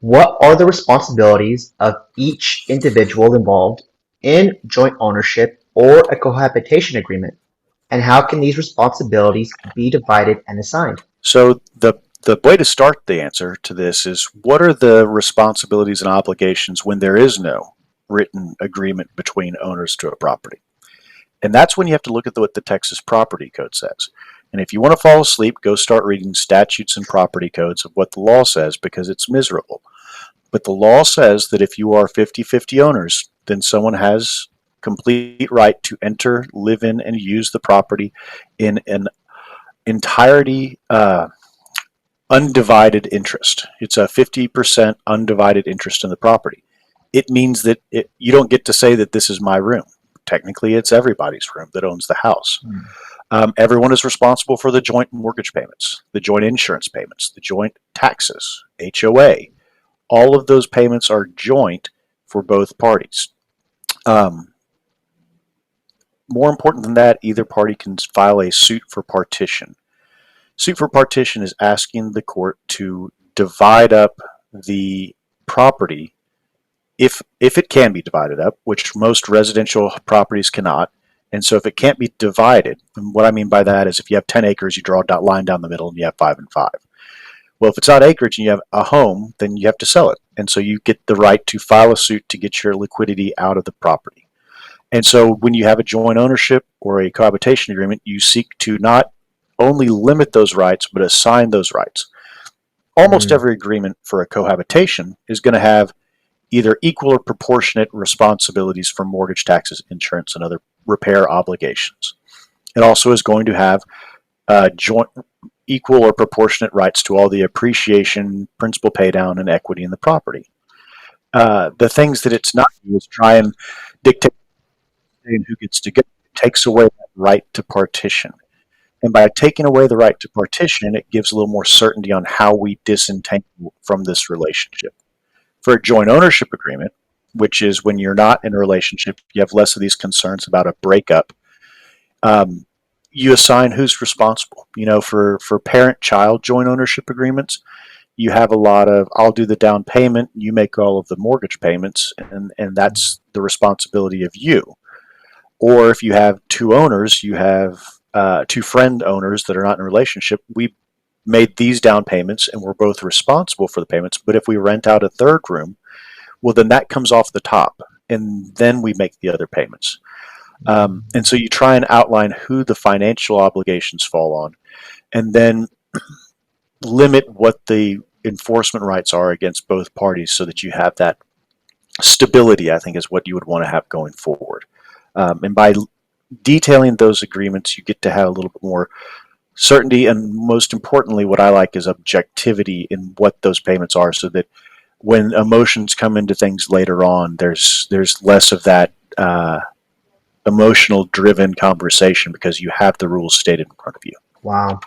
What are the responsibilities of each individual involved in joint ownership or a cohabitation agreement, and how can these responsibilities be divided and assigned? So the way to start the answer to this is, what are the responsibilities and obligations when there is no written agreement between owners to a property? And that's when you have to look at what the Texas Property Code says. And if you want to fall asleep, go start reading statutes and property codes of what the law says, because it's miserable. But the law says that if you are 50-50 owners, then someone has complete right to enter, live in, and use the property in an entirety undivided interest. It's a 50% undivided interest in the property. It means that you don't get to say that this is my room. Technically, it's everybody's room that owns the house. Hmm. Everyone is responsible for the joint mortgage payments, the joint insurance payments, the joint taxes, HOA. All of those payments are joint for both parties. Um, More important than that, either party can file a suit for partition. Suit for partition is asking the court to divide up the property, if it can be divided up, which most residential properties cannot. And so if it can't be divided, and what I mean by that is, if you have 10 acres, you draw a line down the middle and you have 5 and 5. Well, if it's not acreage and you have a home, then you have to sell it. And so you get the right to file a suit to get your liquidity out of the property. And so when you have a joint ownership or a cohabitation agreement, you seek to not only limit those rights, but assign those rights. Almost Hmm. every agreement for a cohabitation is going to have either equal or proportionate responsibilities for mortgage, taxes, insurance, and other repair obligations. It also is going to have joint equal or proportionate rights to all the appreciation, principal paydown, and equity in the property. The things that it's not do is try and dictate who gets to go. It takes away that right to partition. And by taking away the right to partition, it gives a little more certainty on how we disentangle from this relationship. For a joint ownership agreement, which is when you're not in a relationship, you have less of these concerns about a breakup. Um, you assign who's responsible. For parent-child joint ownership agreements, you have a lot of, I'll do the down payment, you make all of the mortgage payments, and that's the responsibility of you. Or if you have two owners, you have two friend owners that are not in a relationship. We made these down payments and we're both responsible for the payments. But if we rent out a third room, well, then that comes off the top and then we make the other payments. And so you try and outline who the financial obligations fall on, and then limit what the enforcement rights are against both parties, so that you have that stability, I think, is what you would want to have going forward. And by detailing those agreements, you get to have a little bit more certainty, and most importantly, what I like is objectivity in what those payments are, so that when emotions come into things later on, there's less of that emotional driven conversation, because you have the rules stated in front of you. Wow.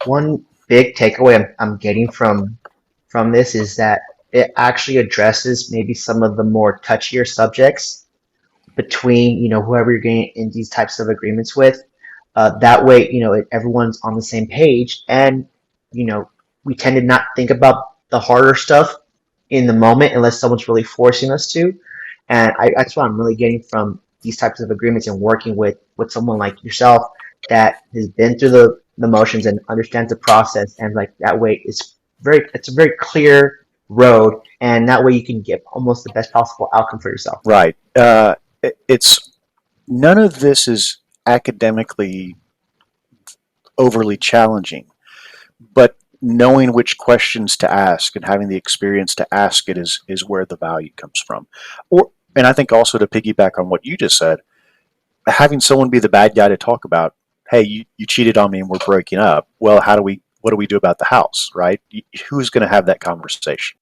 One big takeaway I'm getting from this is that it actually addresses maybe some of the more touchier subjects between, whoever you're getting in these types of agreements with. That way, everyone's on the same page, and we tend to not think about the harder stuff in the moment unless someone's really forcing us to. And that's what I'm really getting from these types of agreements and working with someone like yourself that has been through the motions and understands the process. And like that way, it's a very clear road, and that way you can get almost the best possible outcome for yourself. Right. It's none of this is academically overly challenging, but knowing which questions to ask and having the experience to ask it is where the value comes from. And I think also, to piggyback on what you just said, having someone be the bad guy to talk about, hey, you cheated on me and we're breaking up. Well, what do we do about the house, right? Who's going to have that conversation?